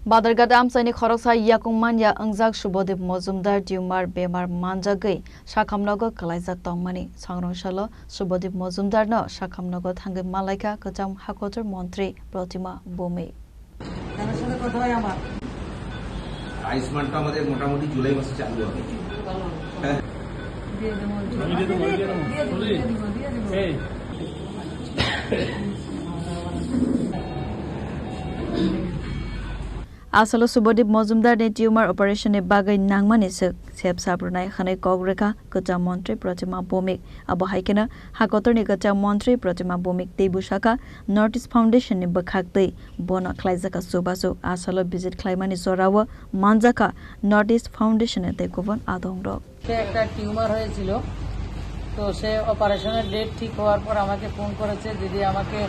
Badargad amsaini khoroksa yakungman ya angjak Subodip Mojumdar tumor bemar manjagei Sakhamnago kalaijak tongmani sangrongshalo Subodip Mojumdar no Sakhamnago thangai malaika kacham hakotor mantri Protima Bhumi আয়ুষ্মানটা আমাদের মোটামুটি জুলাই মাসে চালু হবে Asalo Subodip Mojumdar ne tumor operation e bagai nangmani sep sabrunai khane kogreka kacha mantri Protima Bhumik abo haikena hakotor ni kacha mantri Protima Bhumik tebusaka Northeast Foundation ni bakhakdei bona khlaijaka subasu asalo visit khlaimani zorawa manjaka Northeast Foundation e tekovan adongrok সে একটা tumour হয়েছিল তো সে অপারেশনের date ঠিক হওয়ার পর আমাকে phone করেছে দিদি আমাকে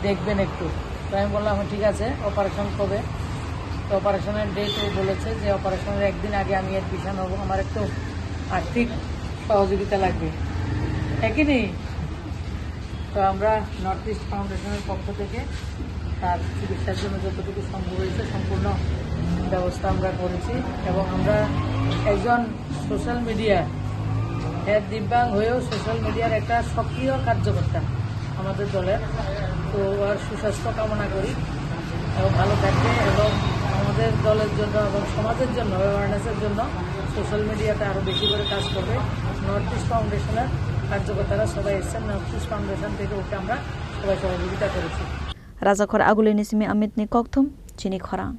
দেখবেন একটু তো আমি বললাম ঠিক আছে অপারেশন কবে তো অপারেশনের ডেটও বলেছে যে অপারেশনের একদিন আগে আমি এডমিশন হব আমার একটু আর্থিক সহযোগিতা লাগবে একই নেই তো আমরা নর্থ ইস্ট ফাউন্ডেশনের পক্ষ থেকে তার চিকিৎসার জন্য যতটুকু সম্ভব হয়েছে সম্পূর্ণ ব্যবস্থা আমরা করেছি এবং আমরা একজন সোশ্যাল মিডিয়া দিব্যাঙ্গ হয়েও সোশ্যাল মিডিয়ার একটা সক্রিয় কার্যকর্তা আমাদের দলের তো আর সুস্বাস্থ্য কামনা করি এবং ভালো থাকবে এবং আমাদের দলের জন্য এবং সমাজের জন্য অ্যাওয়ারনেসের জন্য সোশ্যাল মিডিয়াতে আরও বেশি করে কাজ করবে নর্থ ইস্ট ফাউন্ডেশনের কার্যকর্তারা সবাই এসছেন নর্থ ইস্ট ফাউন্ডেশন থেকে ওকে আমরা সবাই সহযোগিতা করেছি Rajakhor Aguleni Simi Amit ni kokthum chini khorang